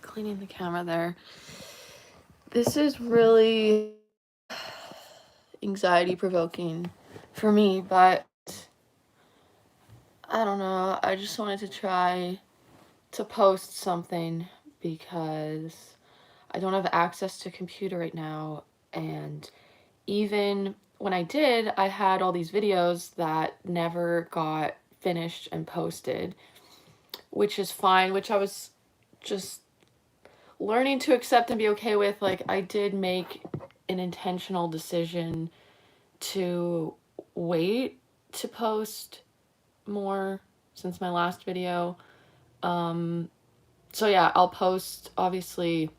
cleaning the camera there. This is really anxiety provoking for me, but I don't know. I just wanted to try to post something because I don't have access to a computer right now, and even when I did, I had all these videos that never got finished and posted, which is fine, which I was just learning to accept and be okay with. Like, I did make an intentional decision to wait to post more since my last video. So yeah, I'll post obviously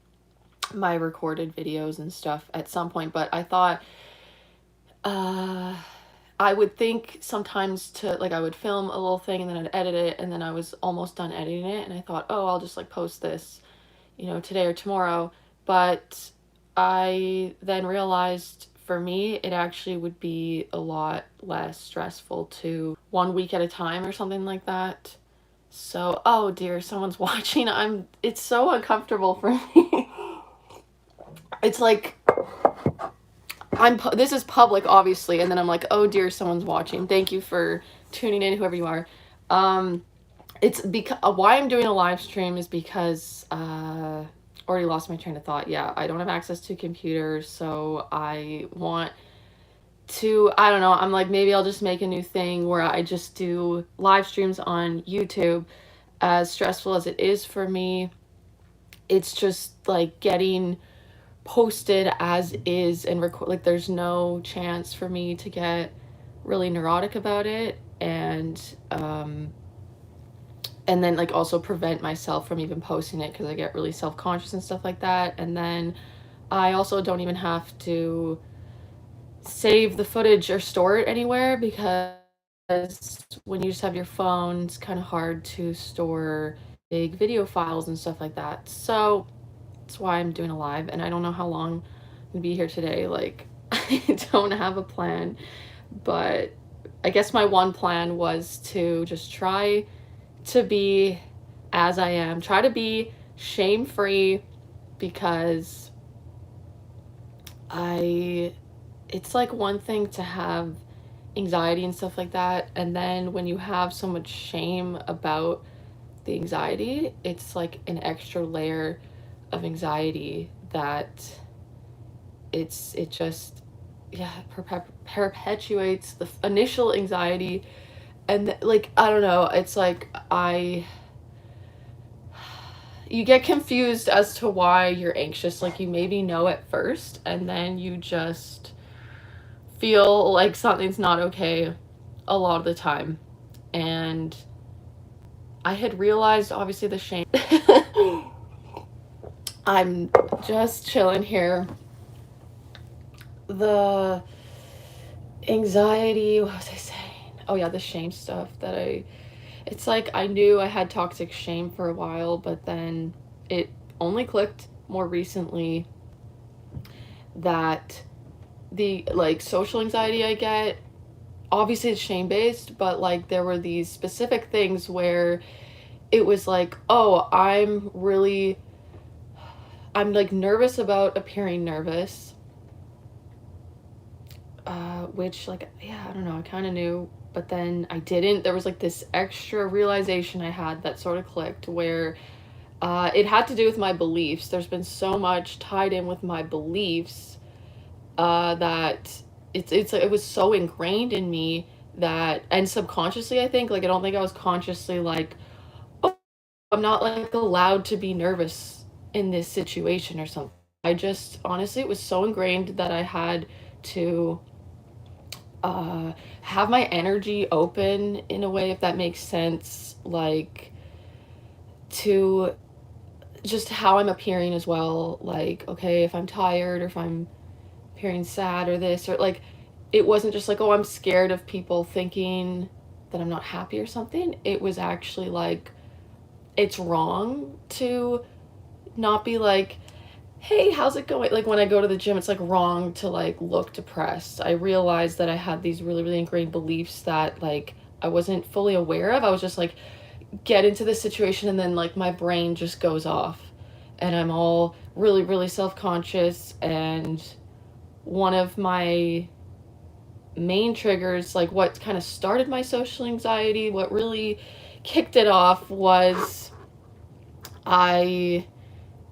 my recorded videos and stuff at some point, but I thought I would think sometimes to like I would film a little thing and then I'd edit it and then I was almost done editing it and I thought, "Oh, I'll just like post this, today or tomorrow." But I then realized for me, it actually would be a lot less stressful to 1 week at a time or something like that. So, oh dear, someone's watching. It's so uncomfortable for me. It's like this is public obviously, and then I'm like, "Oh dear, someone's watching. Thank you for tuning in, whoever you are." It's because why I'm doing a live stream is because already lost my train of thought. Yeah, I don't have access to computers, so I want to, I don't know, I'm like, maybe I'll just make a new thing where I just do live streams on YouTube. As stressful as it is for me, it's just like getting posted as is and record, like there's no chance for me to get really neurotic about it, and then like also prevent myself from even posting it because I get really self-conscious and stuff like that. And then I also don't even have to save the footage or store it anywhere because when you just have your phone, it's kind of hard to store big video files and stuff like that. So that's why I'm doing a live, and I don't know how long I'm gonna be here today. Like, I don't have a plan, but I guess my one plan was to just try to be as I am, try to be shame free, because it's like one thing to have anxiety and stuff like that, and then when you have so much shame about the anxiety, it's like an extra layer of anxiety that it just, yeah, perpetuates the initial anxiety. And like, I don't know, it's like you get confused as to why you're anxious. Like, you maybe know at first and then you just feel like something's not okay a lot of the time. And I had realized obviously the shame. I'm just chilling here. The anxiety, what was I saying? Oh yeah, the shame stuff it's like I knew I had toxic shame for a while, but then it only clicked more recently that the like social anxiety I get, obviously it's shame based, but like there were these specific things where it was like, oh, I'm like nervous about appearing nervous, which, like, yeah, I don't know, I kind of knew, but then I didn't. There was like this extra realization I had that sort of clicked where it had to do with my beliefs. There's been so much tied in with my beliefs that it was so ingrained in me that, and subconsciously, I think, like, I don't think I was consciously like, oh, I'm not like allowed to be nervous in this situation or something. I just, honestly, it was so ingrained that I had to have my energy open in a way, if that makes sense, like to just how I'm appearing as well. Like, okay, if I'm tired or if I'm appearing sad or this, or like, it wasn't just like, oh, I'm scared of people thinking that I'm not happy or something. It was actually like, it's wrong to not be like, hey, how's it going? Like, when I go to the gym, it's like wrong to like look depressed. I realized that I had these really, really ingrained beliefs that like I wasn't fully aware of. I was just like, get into the situation and then like my brain just goes off. and I'm all really, really self-conscious. And one of my main triggers, like what kind of started my social anxiety, what really kicked it off was I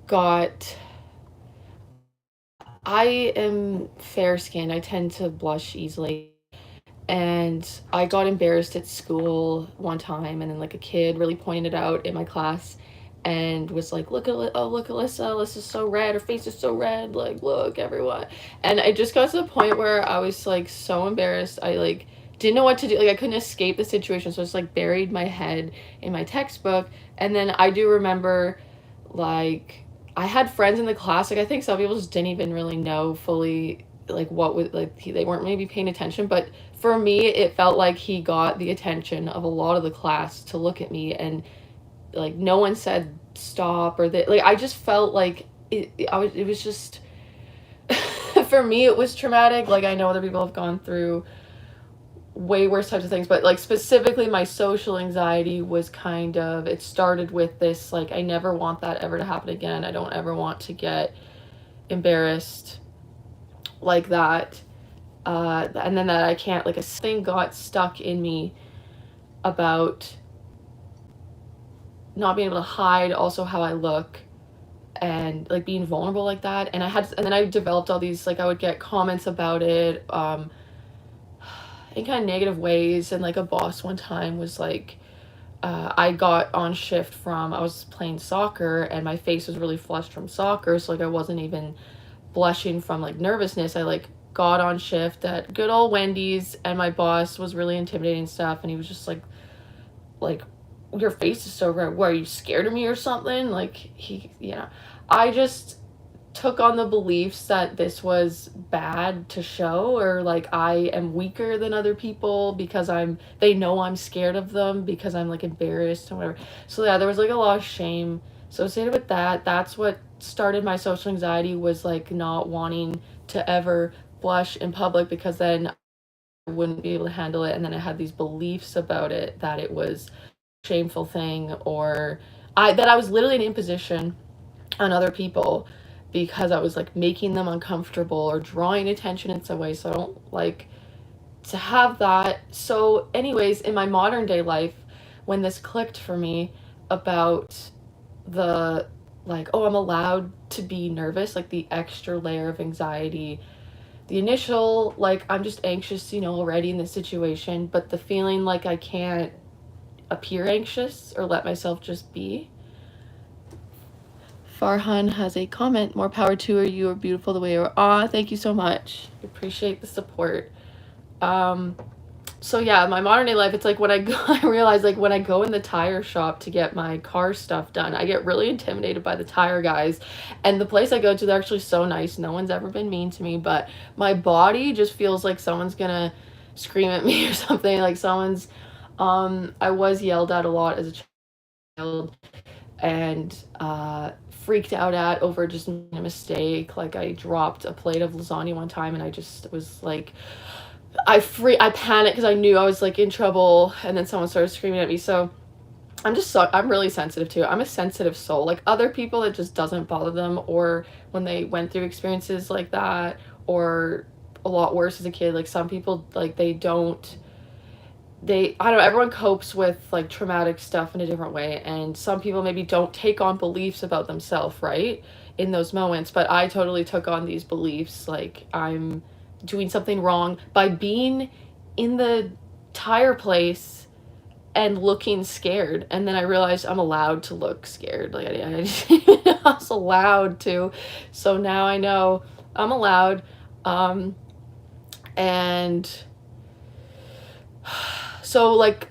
got I am fair skinned. I tend to blush easily. And I got embarrassed at school one time, and then like a kid really pointed it out in my class and was like, "Look at oh look Alyssa, Alyssa's so red. Her face is so red. Like look everyone." And I just got to the point where I was like so embarrassed. I like didn't know what to do. Like I couldn't escape the situation, so I just like buried my head in my textbook. And then I do remember like I had friends in the class. Like I think some people just didn't even really know fully like what would like they weren't maybe paying attention, but for me it felt like he got the attention of a lot of the class to look at me, and like no one said stop or that, like I just felt like it was just for me it was traumatic. Like I know other people have gone through way worse types of things, but like specifically my social anxiety was kind of, it started with this like I never want that ever to happen again. I don't ever want to get embarrassed like that. And then that I can't, like a thing got stuck in me about not being able to hide also how I look and like being vulnerable like that. And then I developed all these, like I would get comments about it in kind of negative ways. And like a boss one time was like, I got on shift from, I was playing soccer and my face was really flushed from soccer, so like I wasn't even blushing from like nervousness. I like got on shift at good old Wendy's, and my boss was really intimidating stuff, and he was just like your face is so red. What, are you scared of me or something? Like I just took on the beliefs that this was bad to show, or like I am weaker than other people because they know I'm scared of them because I'm like embarrassed or whatever. So yeah, there was like a lot of shame associated with that. That's what started my social anxiety, was like not wanting to ever blush in public because then I wouldn't be able to handle it. And then I had these beliefs about it that it was a shameful thing, or I was literally an imposition on other people because I was like making them uncomfortable or drawing attention in some way. So I don't like to have that. So, anyways, in my modern day life, when this clicked for me about the like, oh, I'm allowed to be nervous, like the extra layer of anxiety, the initial, like, I'm just anxious, already in this situation, but the feeling like I can't appear anxious or let myself just be. Farhan has a comment. More power to her. You are beautiful the way you are. Aw, thank you so much. Appreciate the support. So yeah, my modern day life, it's like when I go, I realize like when I go in the tire shop to get my car stuff done, I get really intimidated by the tire guys. And the place I go to, they're actually so nice. No one's ever been mean to me, but my body just feels like someone's gonna scream at me or something. Like I was yelled at a lot as a child, and freaked out at over just a mistake. Like I dropped a plate of lasagna one time, and I just was like, I panicked because I knew I was like in trouble, and then someone started screaming at me. So I'm really sensitive too. I'm a sensitive soul. Like other people, it just doesn't bother them, or when they went through experiences like that, or a lot worse as a kid. Like some people, like I don't know, everyone copes with like traumatic stuff in a different way, and some people maybe don't take on beliefs about themselves right in those moments, but I totally took on these beliefs like I'm doing something wrong by being in the tire place and looking scared. And then I realized I'm allowed to look scared. Like I was allowed to. So now I know I'm allowed. And so like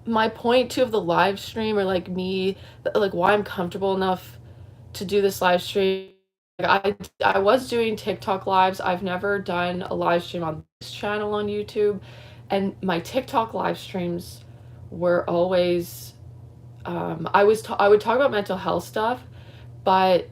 my point too of the live stream, or like me, like why I'm comfortable enough to do this live stream. Like I was doing TikTok lives. I've never done a live stream on this channel on YouTube, and my TikTok live streams were always I would talk about mental health stuff, but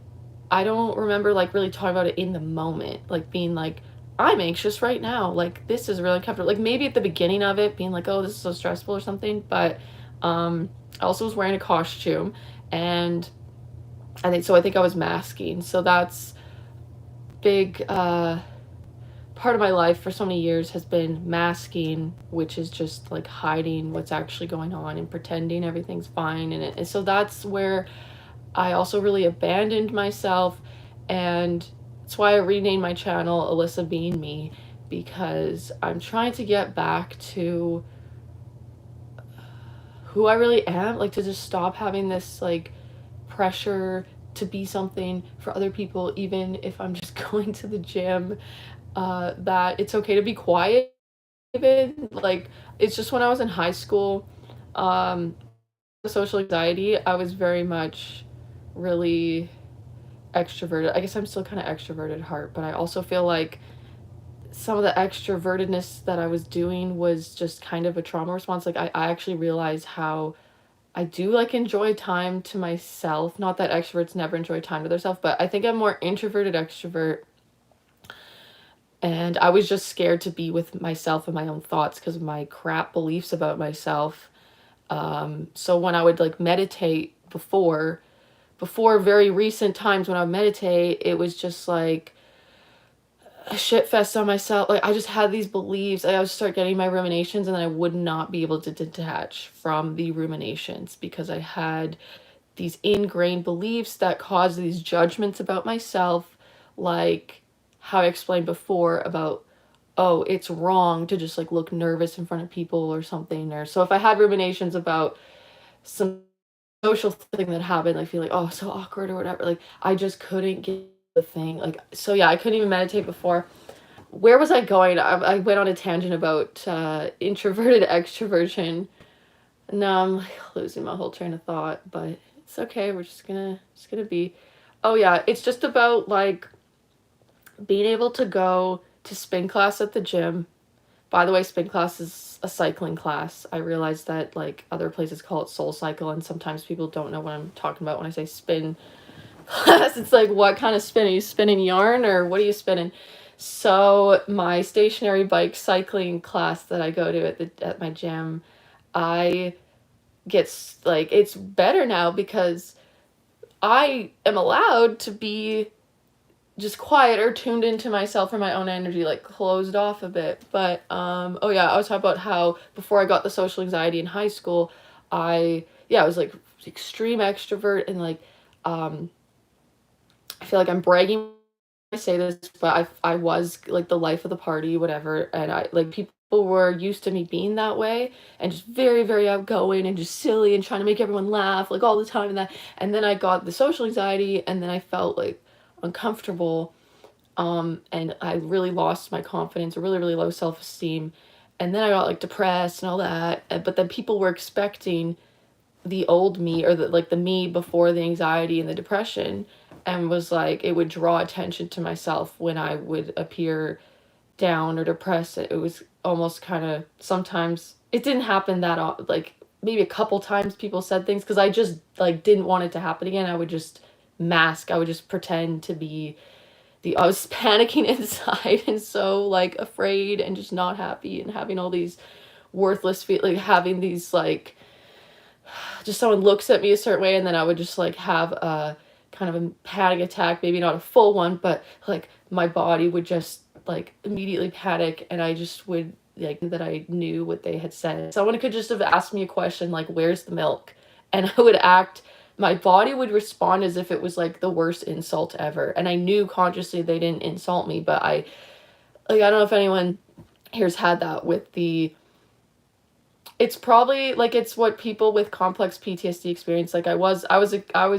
I don't remember like really talking about it in the moment, like being like, I'm anxious right now, like this is really uncomfortable. Like maybe at the beginning of it being like, oh, this is so stressful or something, but I also was wearing a costume, and I think I was masking. So that's big part of my life for so many years has been masking, which is just like hiding what's actually going on and pretending everything's fine. And so that's where I also really abandoned myself. And that's why I renamed my channel Alyssa Being Me, because I'm trying to get back to who I really am, like to just stop having this like pressure to be something for other people, even if I'm just going to the gym. That it's okay to be quiet, even like it's just when I was in high school, um, social anxiety, I was very much really extroverted. I guess I'm still kind of extroverted at heart, but I also feel like some of the extrovertedness that I was doing was just kind of a trauma response. Like I actually realized how I do like enjoy time to myself. Not that extroverts never enjoy time to themselves, but I think I'm more introverted extrovert. And I was just scared to be with myself and my own thoughts because of my crap beliefs about myself. So when I would like meditate before very recent times when I would meditate, it was just like a shit fest on myself. Like I just had these beliefs. I would start getting my ruminations, and then I would not be able to detach from the ruminations because I had these ingrained beliefs that caused these judgments about myself, like how I explained before about, oh, it's wrong to just like look nervous in front of people or something. Or so if I had ruminations about some social thing that happened, I feel like, oh, so awkward or whatever. Like I just couldn't get the thing. Like so, yeah, I couldn't even meditate before. Where was I going? I went on a tangent about introverted extroversion. Now I'm like losing my whole train of thought, but it's okay. We're just gonna be. Oh yeah, it's just about like being able to go to spin class at the gym. By the way, spin class is a cycling class. I realize that like other places call it soul cycle, and sometimes people don't know what I'm talking about when I say spin class. It's like, what kind of spin? Are you spinning yarn or what are you spinning? So my stationary bike cycling class that I go to at my gym, I gets like it's better now because I am allowed to be just quiet or tuned into myself or my own energy, like closed off a bit. But oh yeah, I was talking about how before I got the social anxiety in high school, I was like extreme extrovert and like um I feel like I'm bragging when I say this, but I was like the life of the party, whatever, and I like people were used to me being that way and just very, very outgoing and just silly and trying to make everyone laugh like all the time and then I got the social anxiety and then I felt like uncomfortable and I really lost my confidence, really, really low self-esteem. And then I got like depressed and all that. But then people were expecting the old me or the me before the anxiety and the depression and was like it would draw attention to myself when I would appear down or depressed. It was almost kind of sometimes it didn't happen like maybe a couple times people said things because I just like didn't want it to happen again. I would just mask. I would just pretend to be the I was panicking inside and so like afraid and just not happy and having all these worthless feel like having these like just someone looks at me a certain way and then I would just like have a kind of a panic attack, maybe not a full one, but like my body would just like immediately panic and I just would like that I knew what they had said. Someone could just have asked me a question like where's the milk? And I would act my body would respond as if it was like the worst insult ever. And I knew consciously they didn't insult me, but I don't know if anyone here's had that with the it's probably like it's what people with complex PTSD experience. Like I was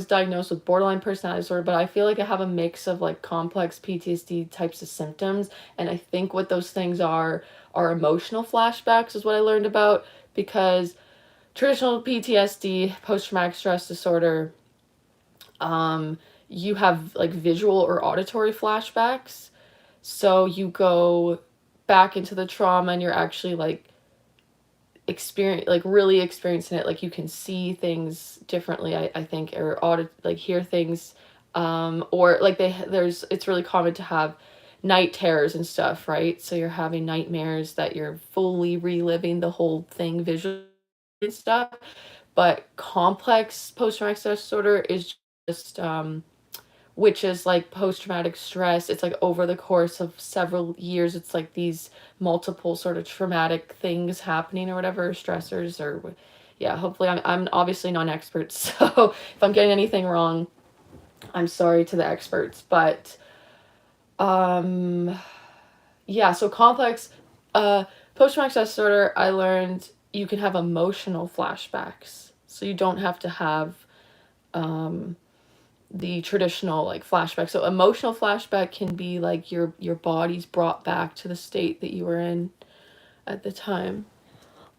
diagnosed with borderline personality disorder, but I feel like I have a mix of like complex PTSD types of symptoms, and I think what those things are emotional flashbacks is what I learned about because traditional PTSD, post traumatic stress disorder, you have like visual or auditory flashbacks. So you go back into the trauma and you're actually like experience like really experiencing it like you can see things differently I think or audit like hear things or like there's it's really common to have night terrors and stuff, right? So you're having nightmares that you're fully reliving the whole thing visually and stuff, but complex post-traumatic stress disorder is just which is like post-traumatic stress. It's like over the course of several years, it's like these multiple sort of traumatic things happening or whatever, stressors or yeah, hopefully I'm obviously not an expert, so if I'm getting anything wrong, I'm sorry to the experts. But um yeah, so complex post-traumatic stress disorder, I learned you can have emotional flashbacks. So you don't have to have um the traditional like flashback. So emotional flashback can be like your body's brought back to the state that you were in at the time.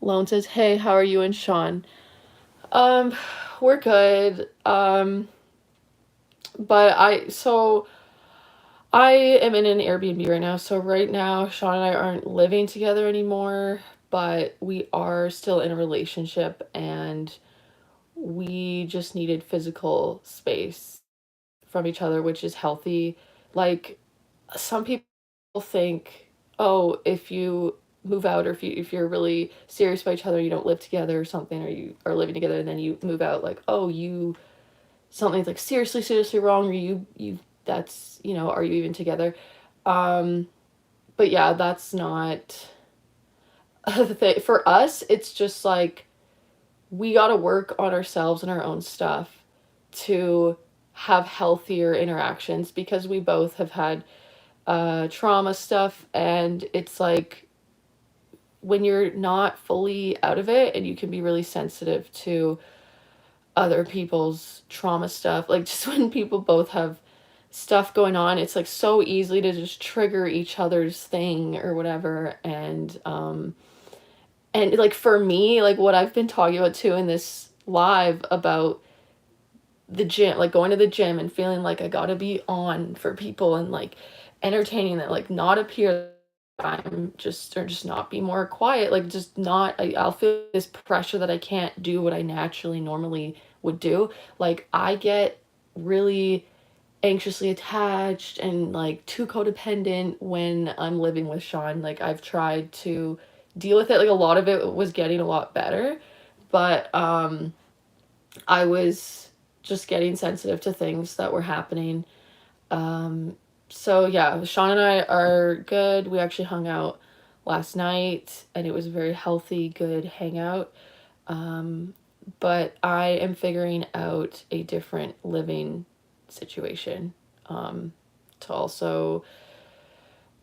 Lone says, "Hey, how are you and Sean?" Um, we're good. But I am in an Airbnb right now. So right now, Sean and I aren't living together anymore, but we are still in a relationship and we just needed physical space from each other, which is healthy. Like some people think, oh, if you move out or if you're really serious about each other, you don't live together or something, or you are living together and then you move out, like, oh, you something's like seriously wrong, or you that's are you even together? Um, but yeah, that's not the thing. For us, it's just like we got to work on ourselves and our own stuff to have healthier interactions because we both have had trauma stuff, and it's like when you're not fully out of it and you can be really sensitive to other people's trauma stuff, like just when people both have stuff going on, it's like so easily to just trigger each other's thing or whatever. And like for me, like what I've been talking about too in this live about the gym, like going to the gym and feeling like I gotta be on for people and like entertaining that, like not appear I'm just or just not be more quiet, like just not I'll feel this pressure that I can't do what I naturally normally would do. Like I get really anxiously attached and like too codependent when I'm living with Sean. Like I've tried to deal with it. Like a lot of it was getting a lot better, but I was just getting sensitive to things that were happening. Um, so yeah, Sean and I are good. We actually hung out last night and it was a very healthy, good hangout. Um, but I am figuring out a different living situation to also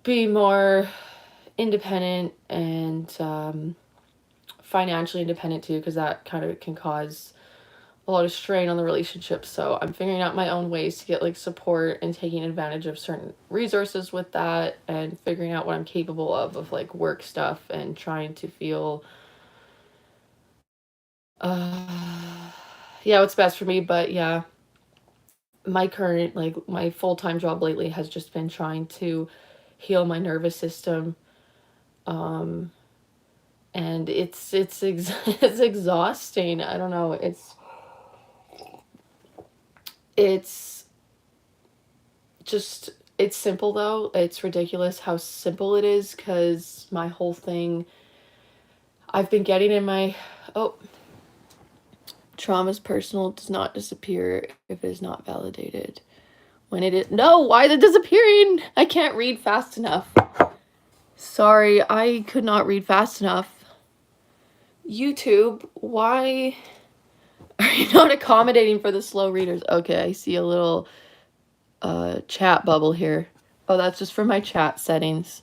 be more independent and financially independent too, because that kind of can cause a lot of strain on the relationship. So I'm figuring out my own ways to get like support and taking advantage of certain resources with that and figuring out what I'm capable of like work stuff and trying to feel yeah, what's best for me. But yeah, my current like my full-time job lately has just been trying to heal my nervous system. Um and it's exhausting. I don't know. It's just it's simple though. It's ridiculous how simple it is cuz my whole thing I've been getting in my oh, trauma's personal, does not disappear if it is not validated. When it is no, why is it disappearing? I can't read fast enough. Sorry, I could not read fast enough. YouTube, why are you not accommodating for the slow readers? Okay, I see a little chat bubble here. Oh, that's just for my chat settings.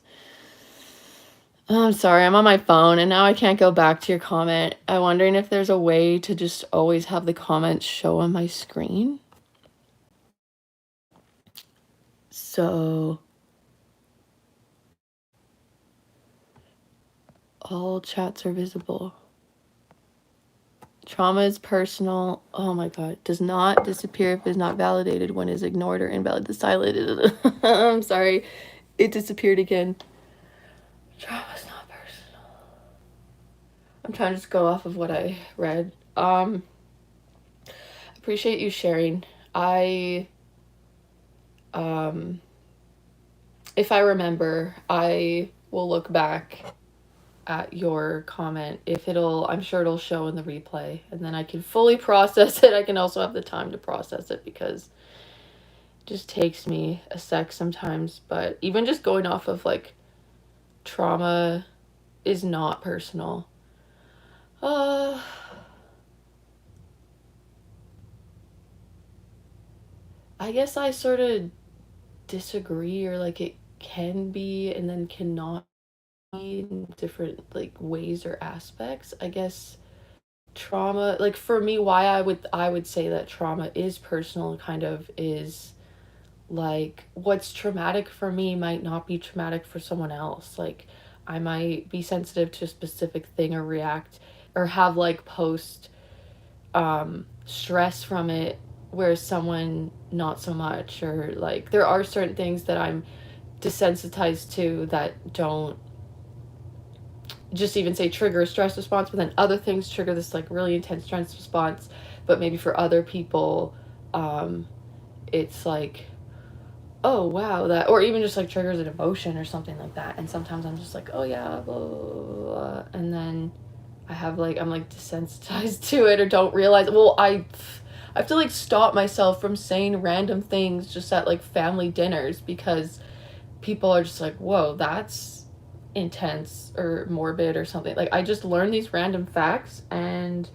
I'm sorry, I'm on my phone and now I can't go back to your comment. I'm wondering if there's a way to just always have the comments show on my screen. So all chats are visible. Trauma is personal. Oh my god. Does not disappear if it is not validated when is ignored or invalid. The silent. I'm sorry. It disappeared again. Trauma is not personal. I'm trying to just go off of what I read. Appreciate you sharing. If I remember, I will look back at your comment. If it'll, I'm sure it'll show in the replay, and then I can fully process it. I can also have the time to process it because it just takes me a sec sometimes. But even just going off of like trauma is not personal. Uh, I guess I sort of disagree, or like it can be and then cannot be in different like ways or aspects. I guess trauma, like for me, why I would say that trauma is personal kind of is like what's traumatic for me might not be traumatic for someone else. Like I might be sensitive to a specific thing or react or have like post stress from it, whereas someone not so much. Or like there are certain things that I'm desensitized to that don't just even say trigger a stress response, but then other things trigger this like really intense stress response. But maybe for other people, um, it's like, oh wow, that, or even just like triggers an emotion or something like that. And sometimes I'm just like, oh yeah, blah, blah, blah, blah. And then I'm like desensitized to it or don't realize. Well, I have to like stop myself from saying random things just at like family dinners because people are just like, whoa, that's intense or morbid or something. Like I just learn these random facts, and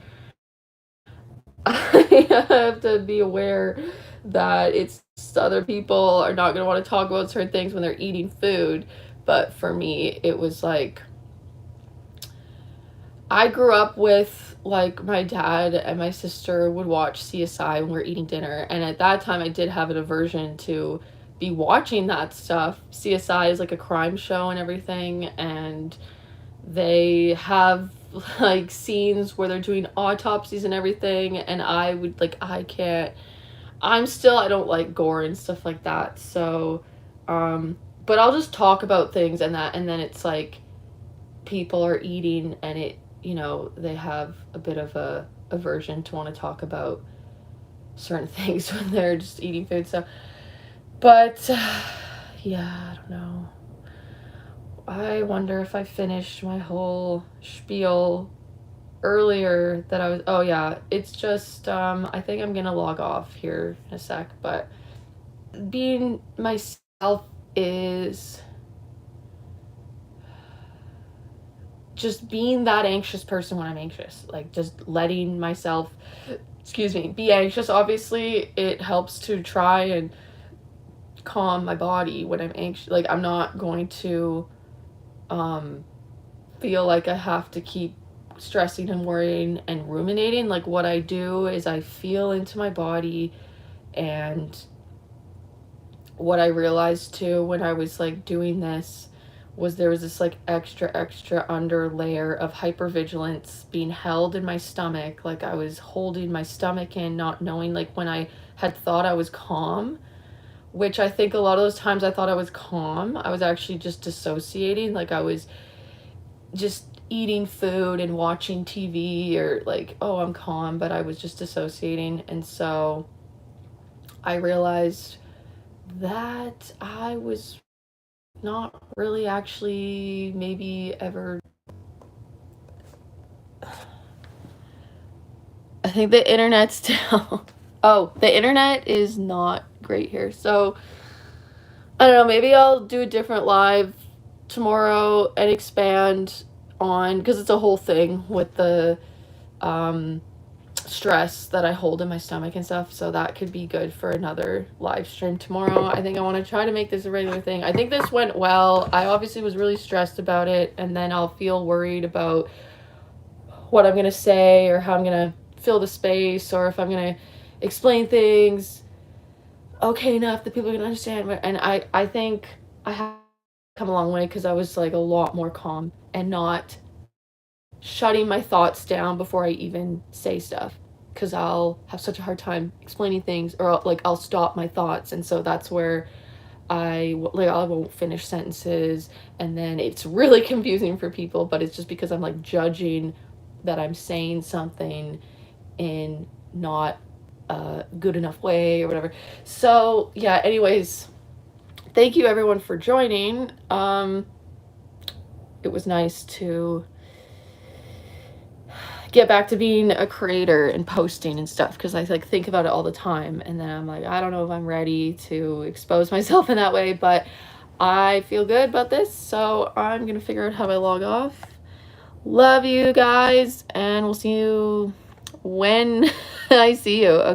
I have to be aware that it's other people are not going to want to talk about certain things when they're eating food. But for me, it was like I grew up with like my dad and my sister would watch CSI when we were eating dinner, and at that time I did have an aversion to be watching that stuff. CSI is like a crime show and everything, and they have like scenes where they're doing autopsies and everything, and I would like I can't, I don't like gore and stuff like that. So but I'll just talk about things and that, and then it's like people are eating and it, they have a bit of a aversion to want to talk about certain things when they're just eating food. So but yeah, I don't know. I wonder if I finished my whole spiel earlier that I was, oh yeah, it's just I think I'm gonna log off here in a sec. But being myself is just being that anxious person when I'm anxious, like just letting myself, excuse me, be anxious. Obviously it helps to try and calm my body when I'm anxious. Like I'm not going to um feel like I have to keep stressing and worrying and ruminating. Like what I do is I feel into my body. And what I realized too when I was like doing this was there was this like extra under layer of hypervigilance being held in my stomach. Like I was holding my stomach in, not knowing, like when I had thought I was calm, which I think a lot of those times I thought I was calm, I was actually just dissociating. Like I was just eating food and watching TV, or like, oh, I'm calm, but I was just dissociating. And so I realized that I was not really actually maybe ever. I think the internet's down. Oh, the internet is not great here. So I don't know, maybe I'll do a different live tomorrow and expand on, because it's a whole thing with the um stress that I hold in my stomach and stuff. So that could be good for another live stream tomorrow. I think I want to try to make this a regular thing. I think this went well. I obviously was really stressed about it, and then I'll feel worried about what I'm going to say or how I'm going to fill the space, or if I'm going to explain things okay enough that people can understand. And I think I have come a long way because I was like a lot more calm and not shutting my thoughts down before I even say stuff, because I'll have such a hard time explaining things, or I'll stop my thoughts. And so that's where I won't finish sentences, and then it's really confusing for people, but it's just because I'm like judging that I'm saying something in not a good enough way or whatever. So yeah, anyways, thank you everyone for joining. it was nice to get back to being a creator and posting and stuff, because I like think about it all the time, and then I'm like, I don't know if I'm ready to expose myself in that way, but I feel good about this, so I'm gonna figure out how I log off. Love you guys, and we'll see you when I see you. Okay.